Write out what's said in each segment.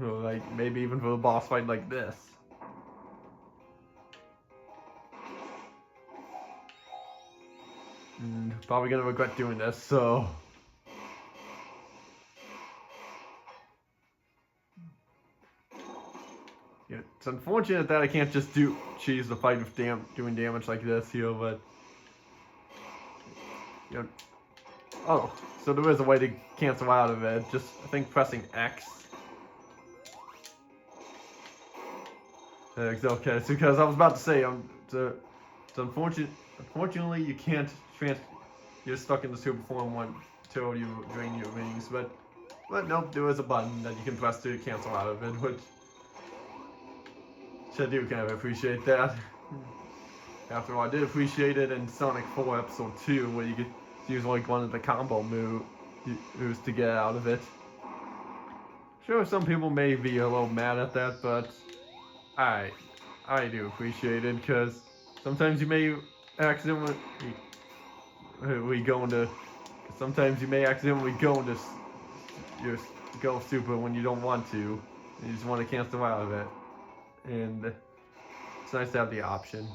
Or like maybe even for a boss fight like this. And probably gonna regret doing this, so. Yeah, it's unfortunate that I can't just cheese the fight with doing damage like this here, but you know, oh, so there is a way to cancel out of it. Just I think pressing X. Okay, it's because I was about to say it's unfortunate. Unfortunately, you can't You're stuck in the super form until you drain your rings, but nope, there is a button that you can press to cancel out of it, which I do kind of appreciate that. After all, I did appreciate it in Sonic 4 Episode 2, where you could use like one of the combo moves to get out of it. Sure, some people may be a little mad at that, but I do appreciate it, because sometimes you may accidentally sometimes you may accidentally go into your go super when you don't want to, and you just want to cancel out of it, and it's nice to have the option.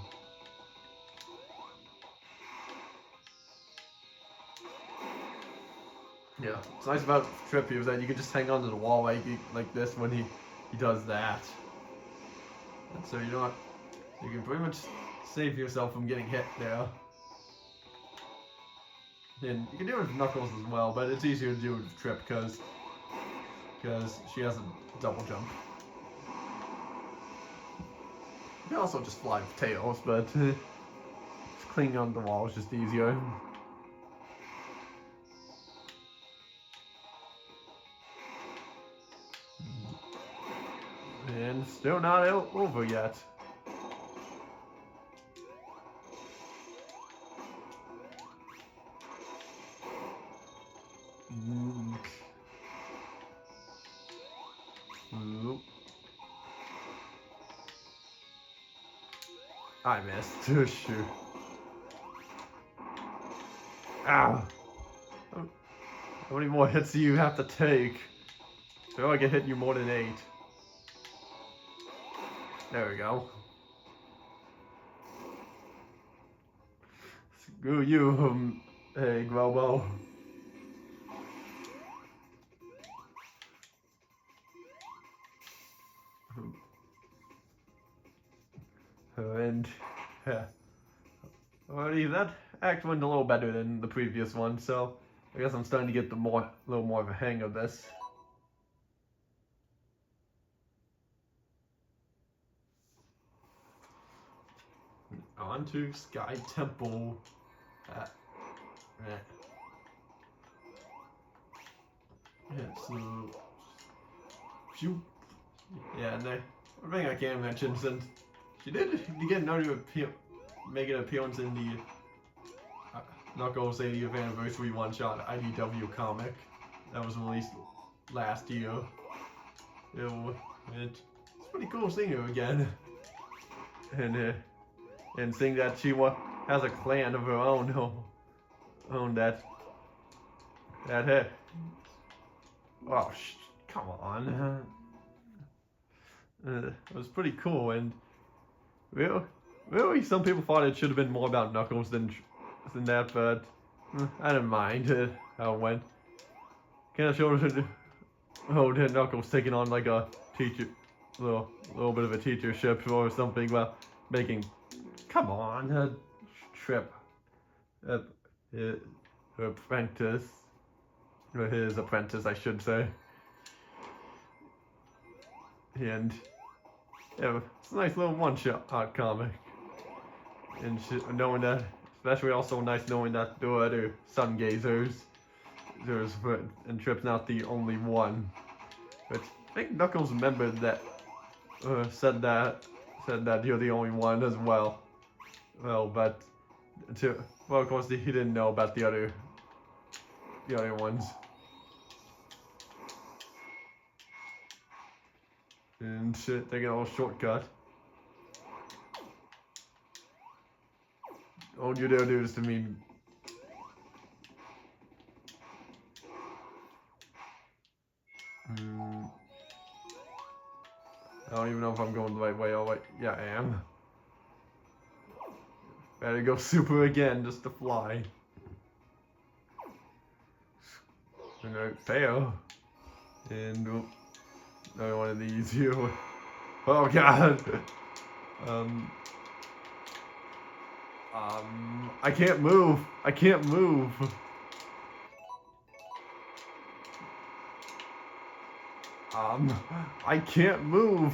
Yeah, it's nice about Trip here is that you can just hang onto the wall like this when he does that. And so you can pretty much save yourself from getting hit there. And you can do it with Knuckles as well, but it's easier to do it with Trip because she has a double jump. You can also just fly with Tails, but just clinging on the wall is just easier. And still not over yet. I missed. Shoot. Ow. How many more hits do you have to take? I feel like I hit you more than 8. There we go. Screw you, hey, Globo. And, yeah. Alrighty, that act went a little better than the previous one, so I guess I'm starting to get a little more of a hang of this. On to Sky Temple. Yeah, so yeah, and one thing I can mention, since she did get another make an appearance in the Knuckles 80th anniversary one-shot IDW comic that was released last year. It's pretty cool seeing her again, and seeing that she has a clan of her own that hit. Oh, come on. It was pretty cool, and really, some people thought it should have been more about Knuckles than that, but I didn't mind how it went. Kind of showed Knuckles taking on like a little bit of a teachership or something, while making, come on, Trip, her apprentice, or his apprentice, I should say. And yeah, it's a nice little one-shot comic. And knowing that, especially also nice knowing that there are other sun gazers. And Trip's not the only one. But I think Knuckles remembered that, said that you're the only one as well. Well, but of course he didn't know about the other ones. And taking a little shortcut. Don't you dare do this to me. I don't even know if I'm going the right way. Oh wait, yeah, I am. Better go super again just to fly. And fail. And another one of these here. Oh god. I can't move. I can't move. I can't move.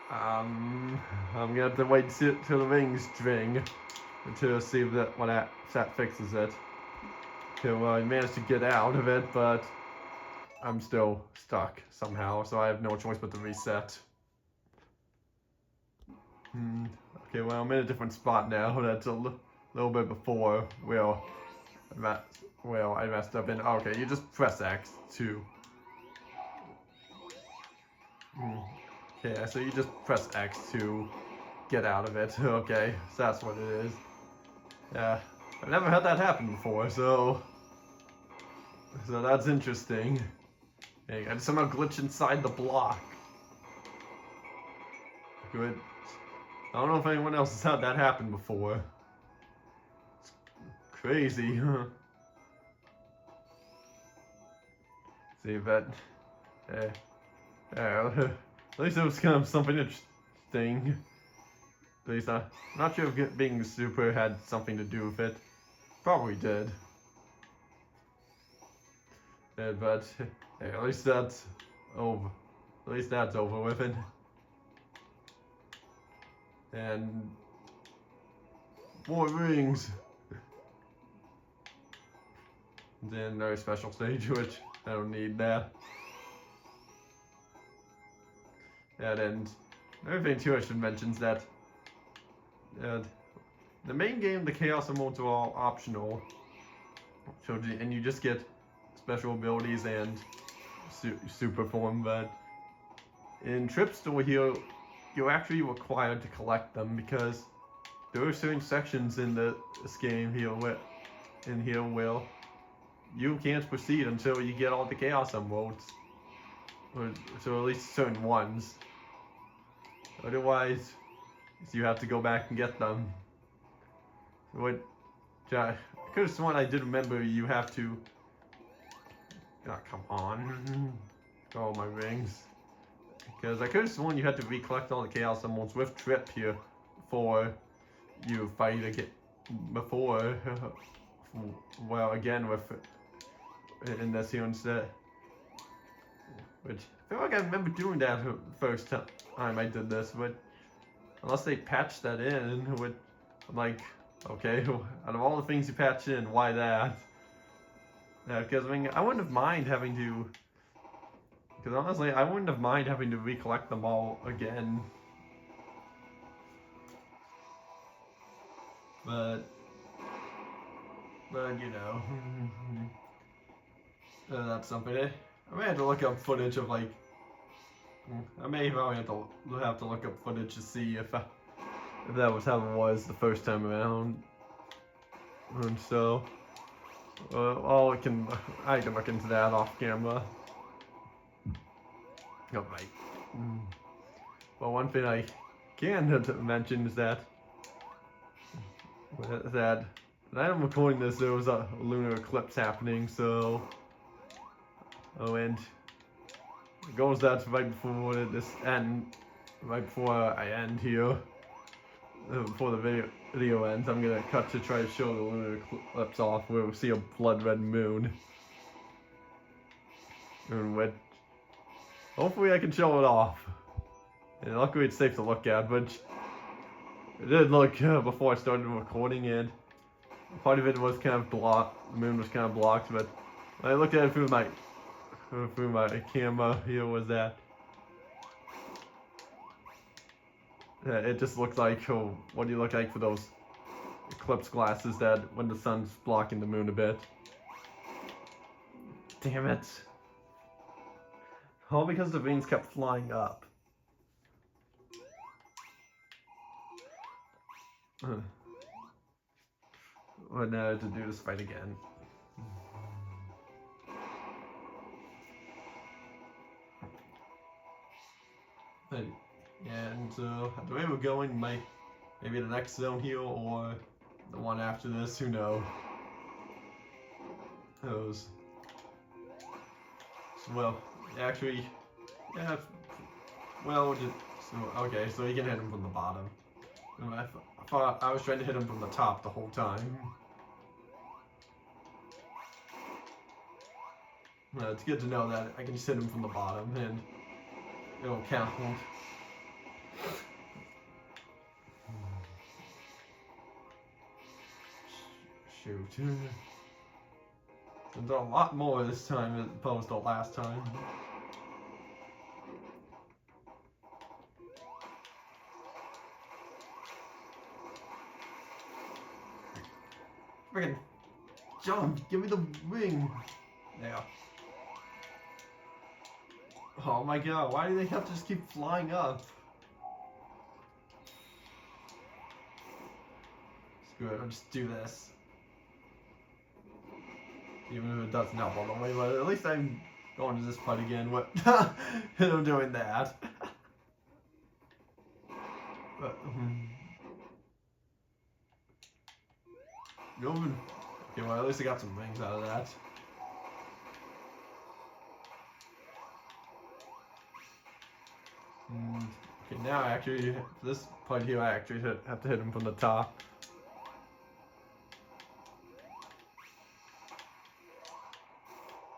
I'm gonna have to wait till the rings string to see if that fixes it. Okay, well, I managed to get out of it, but I'm still stuck somehow, so I have no choice but to reset. Okay, well, I'm in a different spot now. That's a little bit before. Well, I messed up in. Okay, you just press X to. Okay, so you just press X to get out of it. Okay, so that's what it is. Yeah, I've never had that happen before, so that's interesting. Hey, I somehow glitch inside the block. Good. I don't know if anyone else has had that happen before. It's crazy, huh? See, but at least it was kind of something interesting. At least I'm not sure if being super had something to do with it. Probably did. Yeah, but hey, at least that's over. At least that's over with it. And more rings. Then another special stage, which I don't need that. And another thing too I should mention is that the main game, the Chaos Emotes are all optional. So, and you just get special abilities and super form, but in Trip Store here, you're actually required to collect them because there are certain sections in this game here where you can't proceed until you get all the Chaos Emotes. So at least certain ones. Otherwise, you have to go back and get them. What? I could have sworn I did remember you have to. Oh, come on. All my rings. Because I could have sworn you had to recollect all the Chaos Emotes with Trip here before you fight again. Before. Well, again, with. In this here instead. Which I feel like I remember doing that the first time I did this, but unless they patched that in, I'm like, okay, out of all the things you patch in, why that? Yeah, because I mean, I wouldn't have mind having to. Because honestly, I wouldn't have mind having to recollect them all again. But you know, that's something. I may have to look up footage of like. I may probably have to look up footage to see if that was how it was the first time around. And so, I can look into that off camera. Oh, right. Well, one thing I can mention is that when I'm recording this, there was a lunar eclipse happening. So, and it goes out right before right before I end here. Before the video ends, I'm gonna cut to try to show the lunar eclipse off, where we see a blood red moon. And hopefully I can show it off. And luckily it's safe to look at, but it did look before I started recording, and part of it was kind of blocked. The moon was kind of blocked, but when I looked at it through my camera, here was that. It just looks like, what do you look like for those eclipse glasses that when the sun's blocking the moon a bit? Damn it. All because the rings kept flying up. What now to do this fight again? And the way we're going might maybe the next zone here or the one after this, who knows. Well, actually, yeah, well, okay, so you can hit him from the bottom. I thought I was trying to hit him from the top the whole time. Well, it's good to know that I can just hit him from the bottom and it'll count. Shoot. There's a lot more this time as opposed to last time. Friggin' jump! Give me the ring! There. Oh my god, why do they have to just keep flying up? Screw it, I'll just do this. Even if it doesn't help all the way, but at least I'm going to this part again. What? And I'm doing that. But, okay, well, at least I got some rings out of that. Okay, now actually, this part here, I actually have to hit him from the top.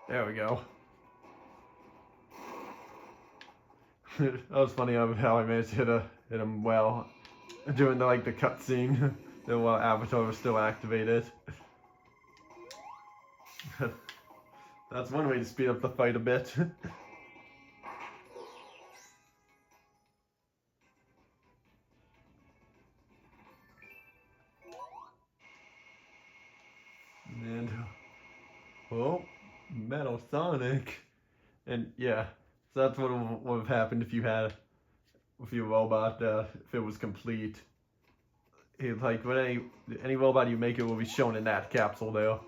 There we go. That was funny how I managed to hit him well during the cutscene. The avatar was still activated. That's one way to speed up the fight a bit. And oh, Metal Sonic, and yeah, so that's what would have happened if you had with your robot if it was complete. Like when any robot you make, it will be shown in that capsule there.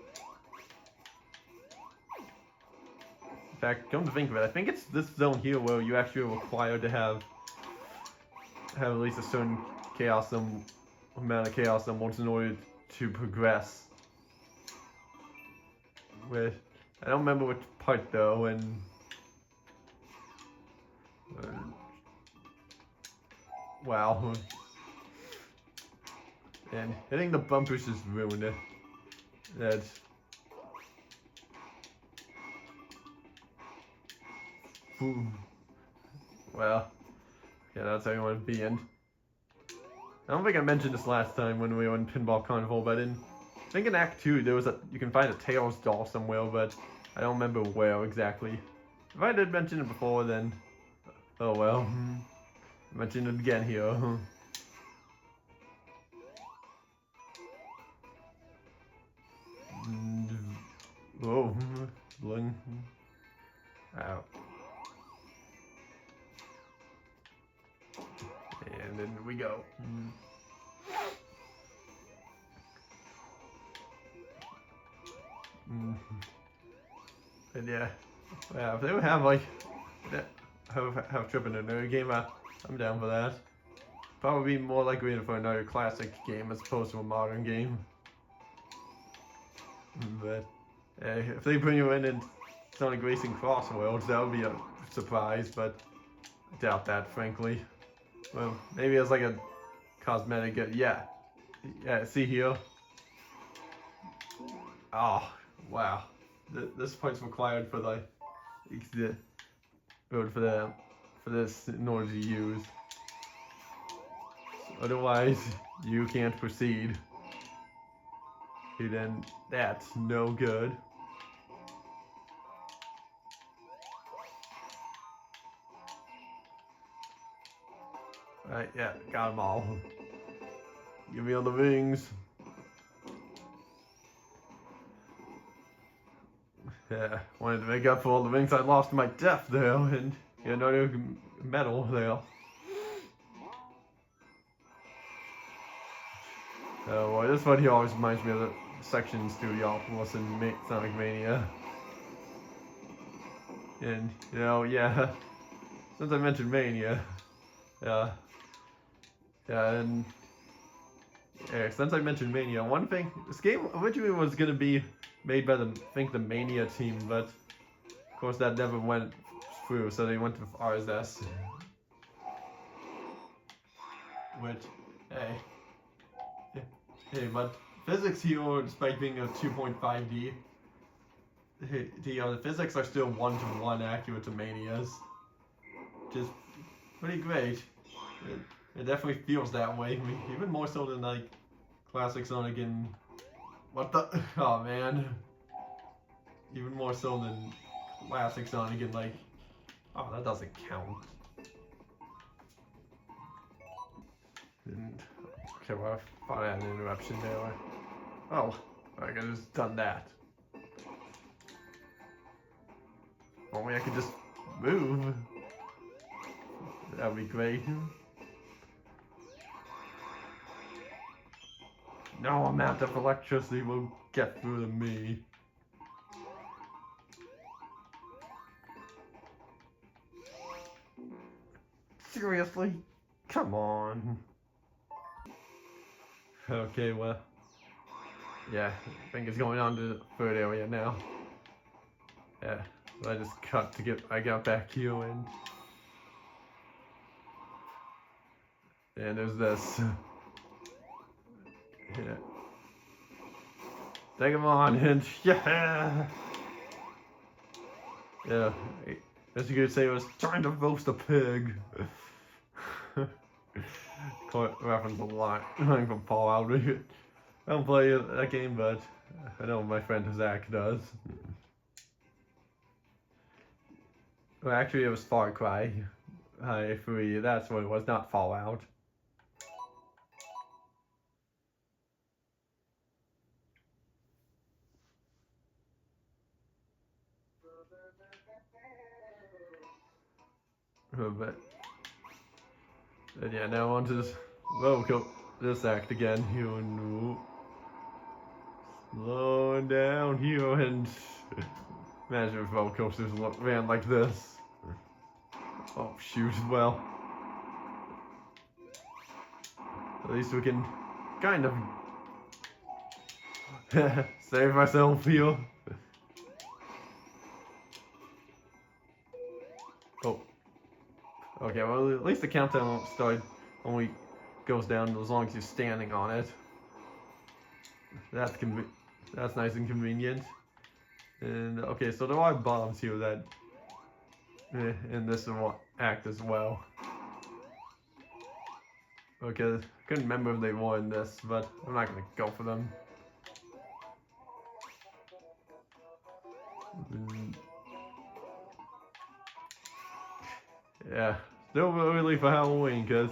In fact, come to think of it, I think it's this zone here where you actually are required to have at least a certain amount of chaos symbols in order to progress. With I don't remember which part though, and wow, and hitting the bumpers just ruined it. That's well, yeah, that's how you want to be in. I don't think I mentioned this last time when we were in Pinball Carnival, but I think in Act 2 there was you can find a Tails doll somewhere, but I don't remember where exactly. If I did mention it before, then oh well. Mention it again here. Oh, bling. Out. And then we go. And yeah, if they would have have Trip in another game, I'm down for that. Probably more likely for another classic game as opposed to a modern game. But if they bring you in Sonic Racing Cross Worlds, that would be a surprise, but I doubt that, frankly. Well, maybe it's like a cosmetic, yeah, see here. Oh, wow. This part's required for for this in order to use. Otherwise, you can't proceed. Okay, then that's no good. Alright, yeah, got them all. Give me all the rings. Yeah, wanted to make up for all the rings I lost in my death there, and another medal there. Oh boy, this one here always reminds me of the section Studio Optimus in Sonic Mania. And, yeah, since I mentioned Mania, Yeah. Yeah, and yeah, since I mentioned Mania, one thing, this game originally was gonna be made by the Mania team, but of course that never went through, so they went with RSS. Which, hey, but physics here, despite being a 2.5D, the physics are still 1-to-1 accurate to Mania's, which is pretty great. It definitely feels that way, even more so than like Classic Sonic and what the, oh man, even more so than Classic Sonic and like, oh, that doesn't count. And, okay, well, I thought I had an interruption there. Oh, I could have just done that. Only I could just move. That would be great. No amount of electricity will get through to me. Seriously? Come on. Okay, well. Yeah, I think it's going on to the third area now. Yeah, I just cut to I got back here and there's this. Yeah. Take him on, and yeah! Yeah, as you could say, I was trying to roast a pig. Reference a lot from Fallout. I don't play that game, but I know my friend Zach does. Well, actually, it was Far Cry 3. That's what it was, not Fallout. But yeah, now on to this act again. Here and slowing down here, and imagine if roller coasters ran like this. Oh shoot! Well, at least we can kind of save myself here. Oh. Okay, well at least the countdown won't start only goes down as long as you're standing on it. That's nice and convenient. And okay, so there are bombs here that in this act as well. Okay, I couldn't remember if they were in this, but I'm not gonna go for them. Yeah, still really for Halloween, because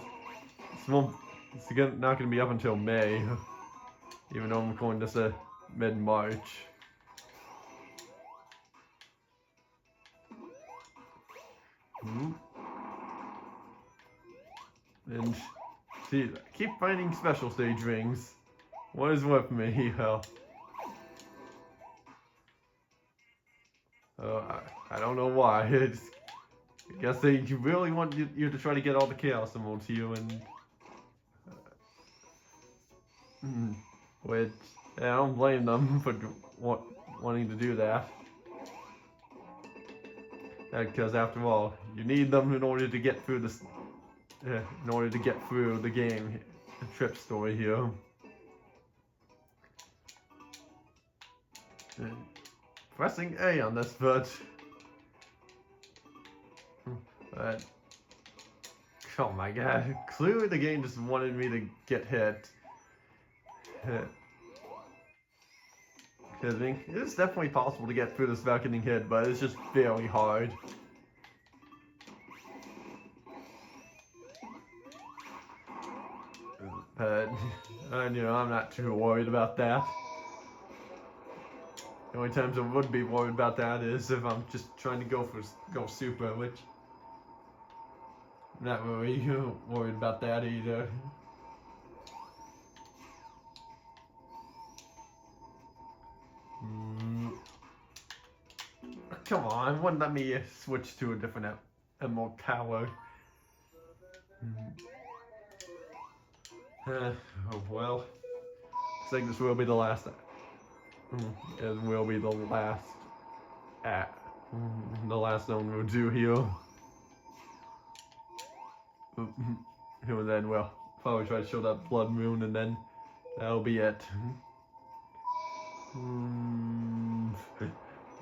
it's not gonna be up until May, even though I'm recording this mid-March. And see, I keep finding special stage rings. What is with me? I don't know why. I guess they really want you to try to get all the Chaos Emeralds here, and which I don't blame them for wanting to do that. Because after all, you need them in order to get through this. In order to get through the game, the trip story here. Pressing A on this, but oh my god, clearly the game just wanted me to get hit. I think it's definitely possible to get through this without getting hit, but it's just very hard. But you know, I'm not too worried about that. The only times I would be worried about that is if I'm just trying to go super, which I'm not really worried about that either. Come on, wouldn't let me switch to a different emerald tower. Oh well. I think this will be the last. It will be the last. The last one we'll do here. And then we'll probably try to show that blood moon, and then that'll be it. I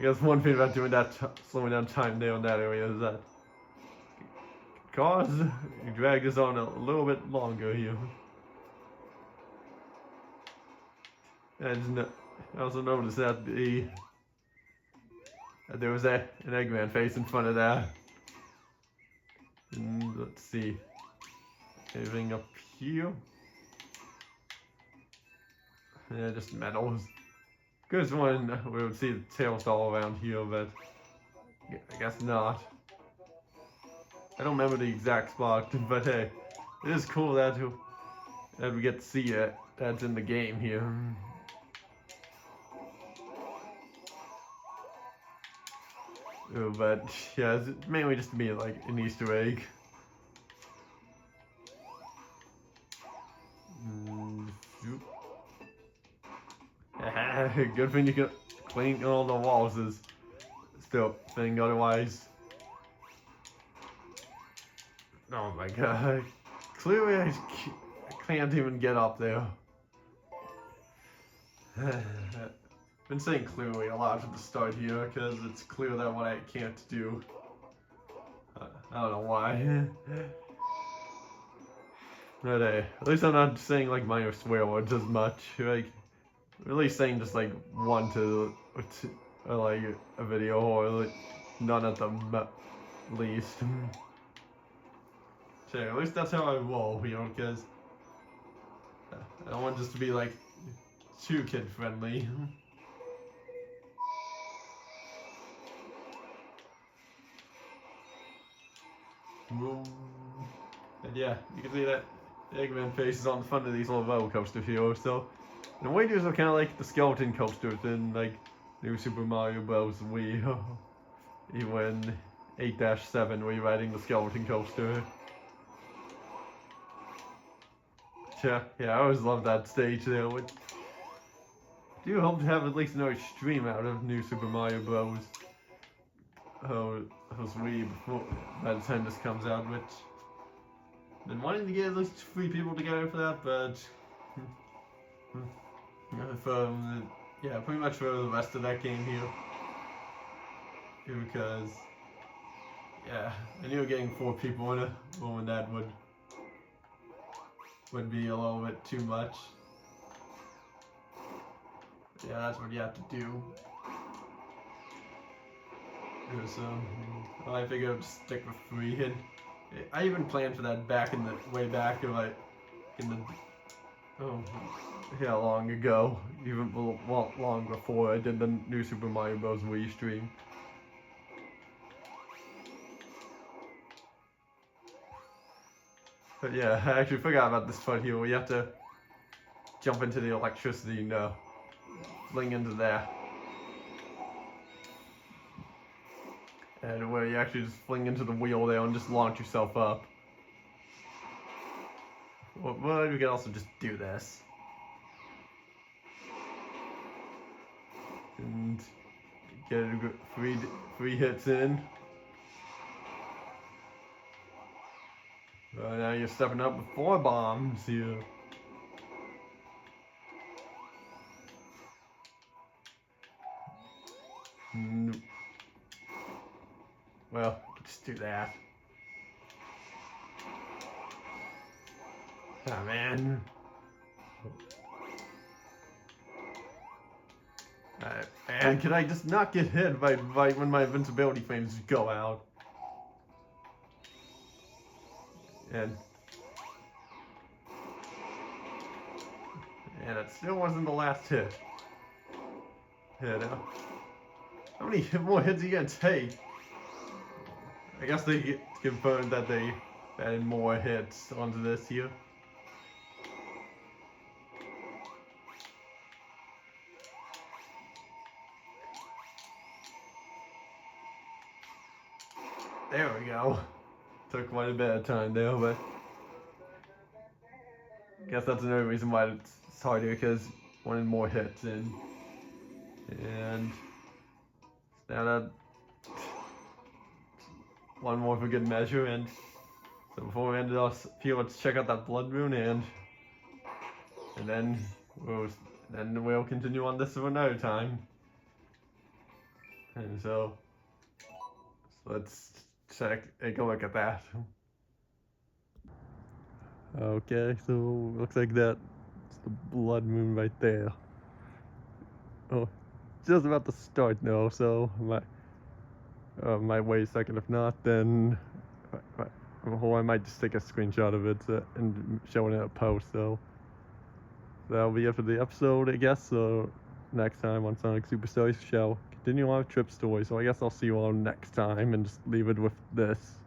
guess one thing about doing that, slowing down time there in that area, is that cause you drag this on a little bit longer here. And I also noticed that there was an Eggman face in front of that. And let's see, anything up here? Yeah, just metals. Good one, we would see the tails all around here, but I guess not. I don't remember the exact spot, but hey, it is cool that we get to see it. That's in the game here. But yeah, it's mainly just to be like an Easter egg. Good thing you can clean all the walls is still a thing otherwise. Oh my god. Clearly I can't even get up there. Been saying clearly a lot at the start here because it's clear that what I can't do. I don't know why. But hey, at least I'm not saying like minor swear words as much. Like, at least saying just like one to like a video, or like none at the least. So at least that's how I roll, you know, because I don't want this to be like too kid friendly. And yeah, you can see that Eggman face is on the front of these little roller coasters here. So in a way, these are kind of like the skeleton coasters in like New Super Mario Bros. Wii. Even 8-7, where you're riding the skeleton coaster. Yeah, I always love that stage there. I do hope to have at least another stream out of New Super Mario Bros. Wii before, by the time this comes out, which I've been wanting to get at least 3 people together for that, but yeah, pretty much for the rest of that game here, because yeah, I knew getting 4 people in a room and that would be a little bit too much. Yeah, that's what you have to do. So I figured I'd stick with 3, and I even planned for that back in the way back in the long ago, even long before I did the New Super Mario Bros. Wii stream. But yeah, I actually forgot about this part here where you have to jump into the electricity and fling into there. And where you actually just fling into the wheel there and just launch yourself up. Well, you can also just do this. And get a good 3 hits in. Now you're stepping up with 4 bombs here. Well, just do that. Oh man. And can I just not get hit by when my invincibility frames go out? And it still wasn't the last hit. How many more hits are you gonna take? I guess they confirmed that they added more hits onto this here. There we go. Took quite a bit of time there, but I guess that's another reason why it's harder, because wanted more hits in. And now that one more for good measure, and so before we end off here, let's check out that blood moon, and then we'll continue on this for another time. And so let's take a look at that. Okay, so looks like that's the blood moon right there. Oh, just about to start now, so might wait a second. If not, then I might just take a screenshot of it and show it in a post. So that'll be it for the episode, I guess. So next time on Sonic Superstars, shall continue on with Trip Story. So I guess I'll see you all next time and just leave it with this.